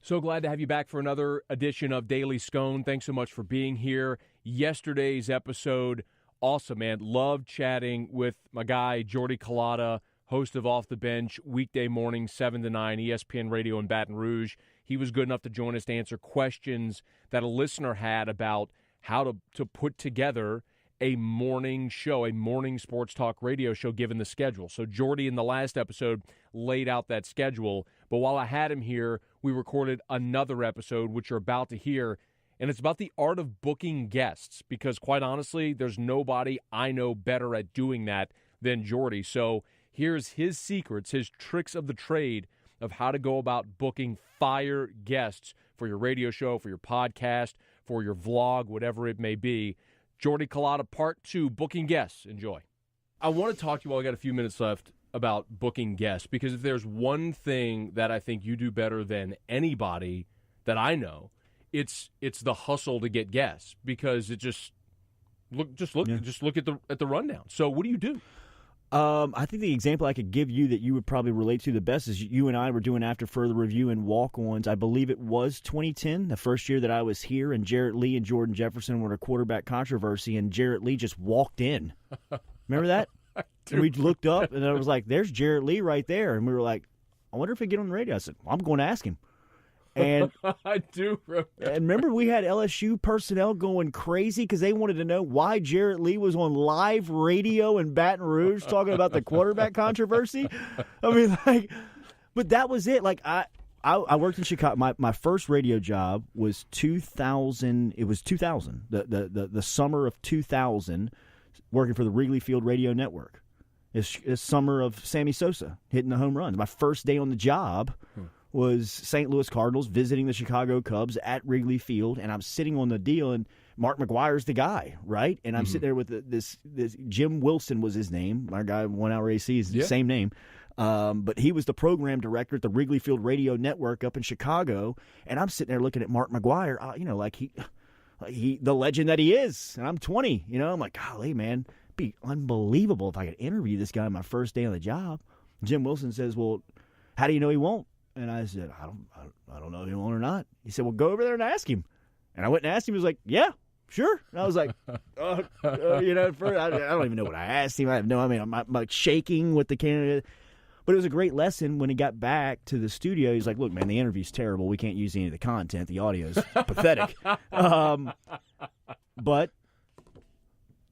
So glad to have you back for another edition of Daily Scone. Thanks so much for being here. Yesterday's episode, awesome, man. Loved chatting with my guy, Jordy Culotta, host of Off the Bench, weekday morning, 7 to 9, ESPN Radio in Baton Rouge. He was good enough to join us to answer questions that a listener had about how to put together a morning show, a morning sports talk radio show, given the schedule. So Jordy, in the last episode, laid out that schedule. But while I had him here, we recorded another episode, which you're about to hear, and it's about the art of booking guests, because quite honestly, there's nobody I know better at doing that than Jordy. So here's his secrets, his tricks of the trade of how to go about booking fire guests for your radio show, for your podcast, for your vlog, whatever it may be. Jordy Culotta, Part 2, booking guests. Enjoy. I want to talk to you while I got a few minutes left about booking guests, because if there's one thing that I think you do better than anybody that I know, it's the hustle to get guests, because it just look at the rundown. So what do you do? I think the example I could give you that you would probably relate to the best is you and I were doing After Further Review and walk-ons. I believe it was 2010, the first year that I was here, and Jarrett Lee and Jordan Jefferson were a quarterback controversy, and Jarrett Lee just walked in. Remember that? And we looked up, and I was like, there's Jarrett Lee right there. And we were like, I wonder if he'd get on the radio. I said, well, I'm going to ask him. And I do remember. And remember, we had LSU personnel going crazy because they wanted to know why Jarrett Lee was on live radio in Baton Rouge talking about the quarterback controversy. I mean, but that was it. Like, I worked in Chicago. My first radio job was 2000. It was 2000, the summer of 2000, working for the Wrigley Field Radio Network. It's summer of Sammy Sosa hitting the home runs. My first day on the job was St. Louis Cardinals visiting the Chicago Cubs at Wrigley Field, and I'm sitting on the deal, and Mark McGwire's the guy, right? And I'm sitting there with this Jim Wilson was his name. Our guy, 1 Hour AC, is the same name. But he was the program director at the Wrigley Field Radio Network up in Chicago, and I'm sitting there looking at Mark McGwire, like he the legend that he is, and I'm 20. I'm like, golly, man, it'd be unbelievable if I could interview this guy on my first day on the job. Jim Wilson says, well, how do you know he won't? And I said, I don't know if he won't or not. He said, well, go over there and ask him. And I went and asked him. He was like, yeah, sure. And I was like, at first, I don't even know what I asked him. I'm like shaking with the candidate. But it was a great lesson when he got back to the studio. He's like, look, man, the interview's terrible. We can't use any of the content. The audio's pathetic. But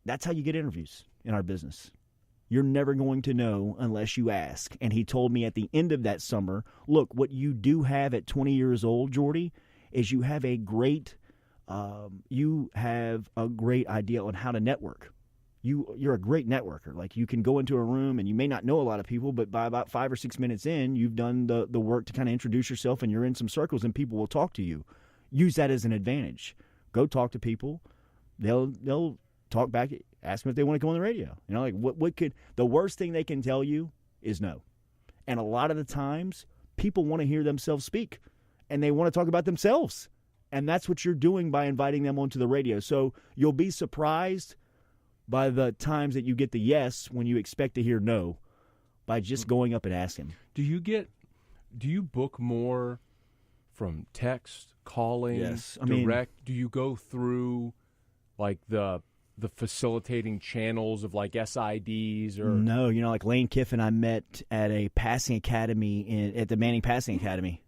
that's how you get interviews in our business. You're never going to know unless you ask. And he told me at the end of that summer, look, what you do have at 20 years old, Jordy, is you have a great idea on how to network. You're a great networker. Like, you can go into a room and you may not know a lot of people, but by about 5 or 6 minutes in, you've done the work to kind of introduce yourself, and you're in some circles and people will talk to you. Use that as an advantage. Go talk to people. They'll talk back. Ask them if they want to go on the radio. What could the worst thing they can tell you is no. And a lot of the times, people want to hear themselves speak, and they want to talk about themselves. And that's what you're doing by inviting them onto the radio. So you'll be surprised by the times that you get the yes when you expect to hear no, by just going up and asking. Do you book more from text, calling, yes. direct? Do you go through like the facilitating channels of like SIDs or no? Like Lane Kiffin, I met at a passing academy at the Manning Passing Academy.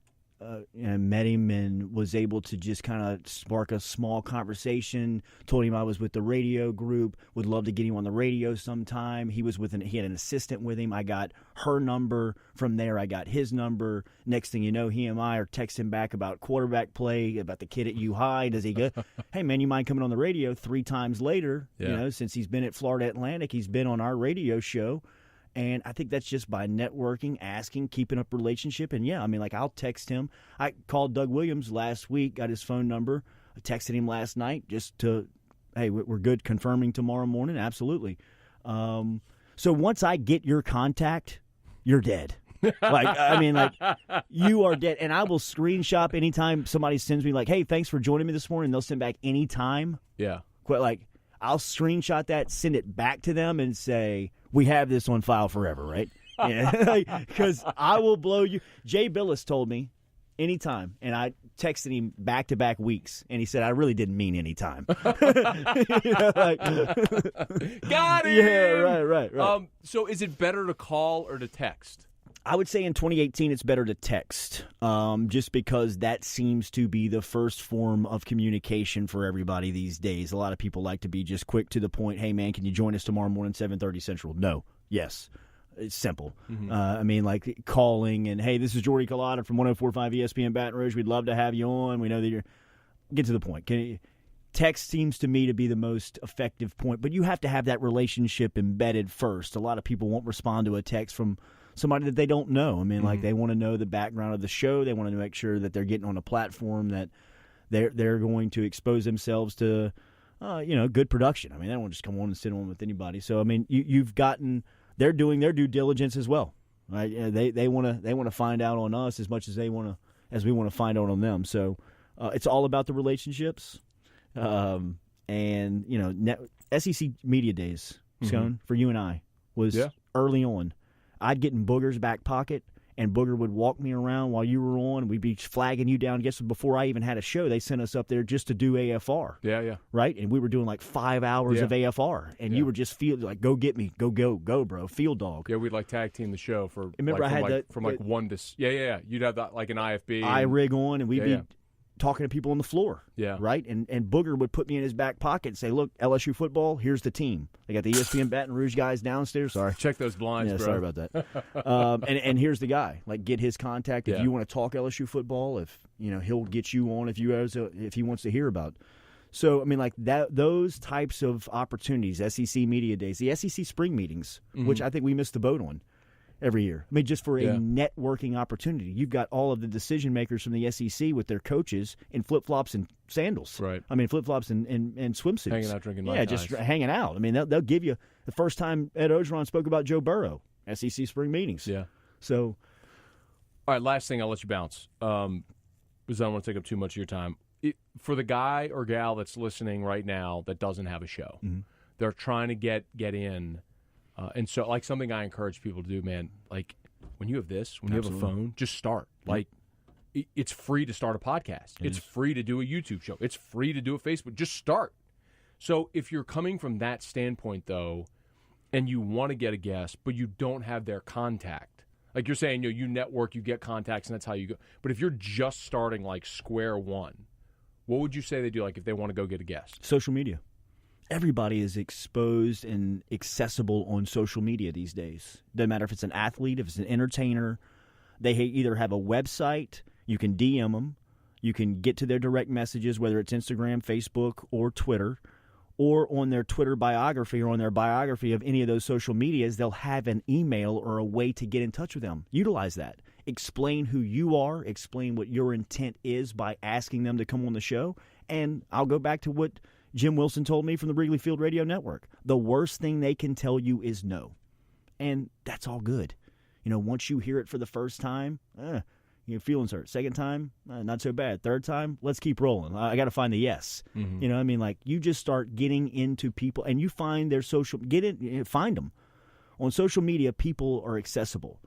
And met him and was able to just kind of spark a small conversation. Told him I was with the radio group, would love to get him on the radio sometime. He had an assistant with him. I got her number. From there, I got his number. Next thing you know, he and I are texting back about quarterback play, about the kid at U High. Does he go, hey, man, you mind coming on the radio? 3 times later, since he's been at Florida Atlantic, he's been on our radio show. And I think that's just by networking, asking, keeping up relationship. And, I'll text him. I called Doug Williams last week, got his phone number. I texted him last night just to, hey, we're good, confirming tomorrow morning. Absolutely. So once I get your contact, you're dead. You are dead. And I will screenshot anytime somebody sends me hey, thanks for joining me this morning. They'll send back anytime. Yeah. I'll screenshot that, send it back to them and say, we have this on file forever, right? Because I will blow you. Jay Billis told me Anytime. And I texted him back-to-back weeks, and he said, I really didn't mean anytime. Got him! Yeah, right. So is it better to call or to text? I would say in 2018 it's better to text, just because that seems to be the first form of communication for everybody these days. A lot of people like to be just quick to the point. Hey, man, can you join us tomorrow morning, 7:30 Central? No. Yes. It's simple. I mean, like calling and, hey, this is Jordy Culotta from 104.5 ESPN Baton Rouge. We'd love to have you on. We know that you're – get to the point. Text seems to me to be the most effective point, but you have to have that relationship embedded first. A lot of people won't respond to a text from somebody that they don't know. I mean, like they want to know the background of the show. They want to make sure that they're getting on a platform that they're going to expose themselves to, good production. I mean, they don't just come on and sit on with anybody. So, I mean, you've gotten – they're doing their due diligence as well, right? They want to find out on us as much as we want to find out on them. So it's all about the relationships, and SEC Media Days, Scone, for you and I was early on. I'd get in Booger's back pocket, and Booger would walk me around while you were on. We'd be flagging you down. Guess before I even had a show, they sent us up there just to do AFR. Yeah. Right? And we were doing like 5 hours of AFR. And you were just like, go get me. Go, bro. Field dog. Yeah, we'd like tag team the show for remember like, I had from like 1 to – yeah. You'd have that like an IFB. I rig on, and we'd be talking to people on the floor. Yeah. Right? And Booger would put me in his back pocket and say, look, LSU football, here's the team. They got the ESPN Baton Rouge guys downstairs. Sorry. Check those blinds, bro. Sorry about that. And here's the guy. Like, get his contact. If you want to talk LSU football, he'll get you on if he wants to hear about. So, I mean, like those types of opportunities, SEC Media Days, the SEC spring meetings, which I think we missed the boat on every year. I mean, just for a networking opportunity. You've got all of the decision makers from the SEC with their coaches in flip-flops and sandals. Right. I mean, flip-flops and swimsuits. Hanging out, drinking Mai Tais. Just hanging out. I mean, they'll give you – the first time Ed Ogeron spoke about Joe Burrow, SEC spring meetings. Yeah. So – all right, last thing, I'll let you bounce because I don't want to take up too much of your time. For the guy or gal that's listening right now that doesn't have a show, they're trying to get in. And so, like, something I encourage people to do, man, like, when you have this, when you have a phone, just start. Like, it's free to start a podcast. It's free to do a YouTube show. It's free to do a Facebook. Just start. So if you're coming from that standpoint, though, and you want to get a guest, but you don't have their contact, like you're saying, you network, you get contacts, and that's how you go. But if you're just starting, like, square one, what would you say they do, like, if they want to go get a guest? Social media. Everybody is exposed and accessible on social media these days. Doesn't matter if it's an athlete, if it's an entertainer. They either have a website, you can DM them, you can get to their direct messages, whether it's Instagram, Facebook, or Twitter, or on their Twitter biography or on their biography of any of those social medias, they'll have an email or a way to get in touch with them. Utilize that. Explain who you are, explain what your intent is by asking them to come on the show, and I'll go back to what Jim Wilson told me from the Wrigley Field Radio Network. The worst thing they can tell you is no. And that's all good. Once you hear it for the first time, your feelings hurt. Second time, not so bad. Third time, let's keep rolling. I got to find the yes. You know what I mean? Like, you just start getting into people, and you find their find them. On social media, people are accessible.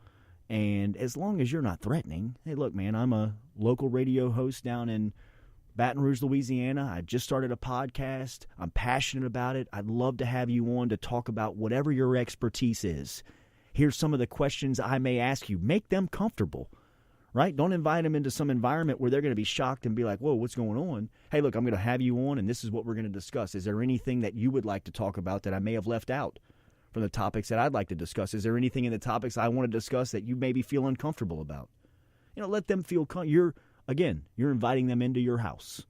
And as long as you're not threatening, hey, look, man, I'm a local radio host down in Baton Rouge, Louisiana. I just started a podcast. I'm passionate about it. I'd love to have you on to talk about whatever your expertise is. Here's some of the questions I may ask you. Make them comfortable, right? Don't invite them into some environment where they're going to be shocked and be like, whoa, what's going on? Hey, look, I'm going to have you on, and this is what we're going to discuss. Is there anything that you would like to talk about that I may have left out from the topics that I'd like to discuss? Is there anything in the topics I want to discuss that you maybe feel uncomfortable about? Let them feel you're inviting them into your house.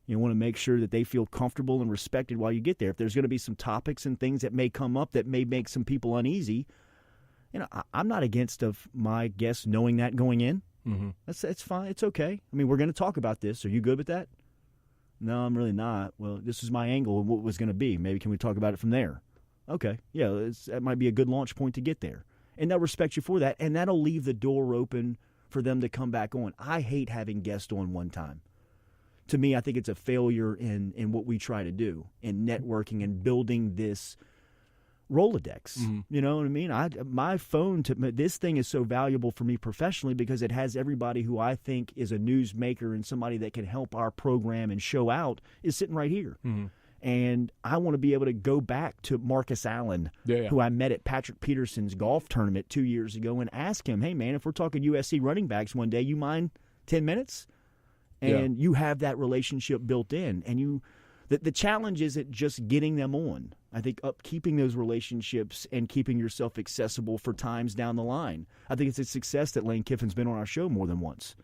You want to make sure that they feel comfortable and respected while you get there. If there's going to be some topics and things that may come up that may make some people uneasy, I'm not against of my guests knowing that going in. That's fine. It's okay. I mean, we're going to talk about this. Are you good with that? No, I'm really not. Well, this is my angle of what it was going to be. Maybe can we talk about it from there? Okay. Yeah, that might be a good launch point to get there. And they'll respect you for that, and that'll leave the door open for them to come back on. I hate having guests on one time. To me, I think it's a failure in what we try to do in networking and building this Rolodex. Mm-hmm. You know what I mean? My phone, this thing is so valuable for me professionally because it has everybody who I think is a newsmaker and somebody that can help our program and show out is sitting right here. Mm-hmm. And I want to be able to go back to Marcus Allen, who I met at Patrick Peterson's golf tournament 2 years ago, and ask him, hey, man, if we're talking USC running backs one day, you mind 10 minutes? And you have that relationship built in. And the challenge isn't just getting them on. I think keeping those relationships and keeping yourself accessible for times down the line. I think it's a success that Lane Kiffin's been on our show more than once.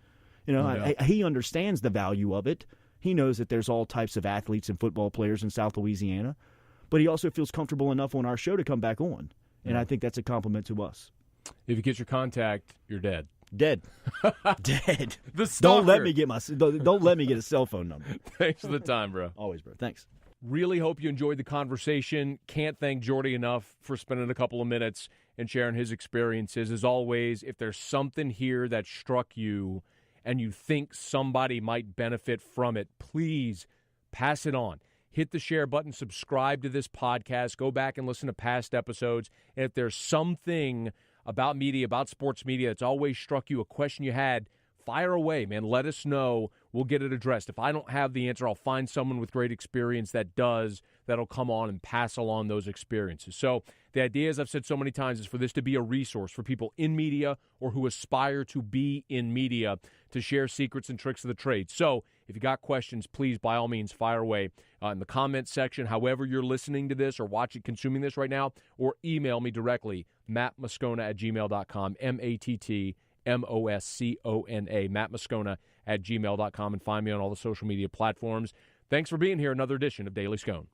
You know, he understands the value of it. He knows that there's all types of athletes and football players in South Louisiana, but he also feels comfortable enough on our show to come back on, and I think that's a compliment to us. If he gets your contact, you're dead. Dead. Dead. The Stalker. Don't let me get a cell phone number. Thanks for the time, bro. Always, bro. Thanks. Really hope you enjoyed the conversation. Can't thank Jordy enough for spending a couple of minutes and sharing his experiences. As always, if there's something here that struck you and you think somebody might benefit from it, please pass it on. Hit the share button, subscribe to this podcast, go back and listen to past episodes. And if there's something about media, about sports media that's always struck you, a question you had, fire away, man. Let us know. We'll get it addressed. If I don't have the answer, I'll find someone with great experience that does, that'll come on and pass along those experiences. So the idea, as I've said so many times, is for this to be a resource for people in media or who aspire to be in media to share secrets and tricks of the trade. So if you got questions, please, by all means, fire away in the comments section, however you're listening to this or watching, consuming this right now, or email me directly, mattmoscona@gmail.com, MattMoscona, mattmoscona@gmail.com, and find me on all the social media platforms. Thanks for being here. Another edition of Daily Scone.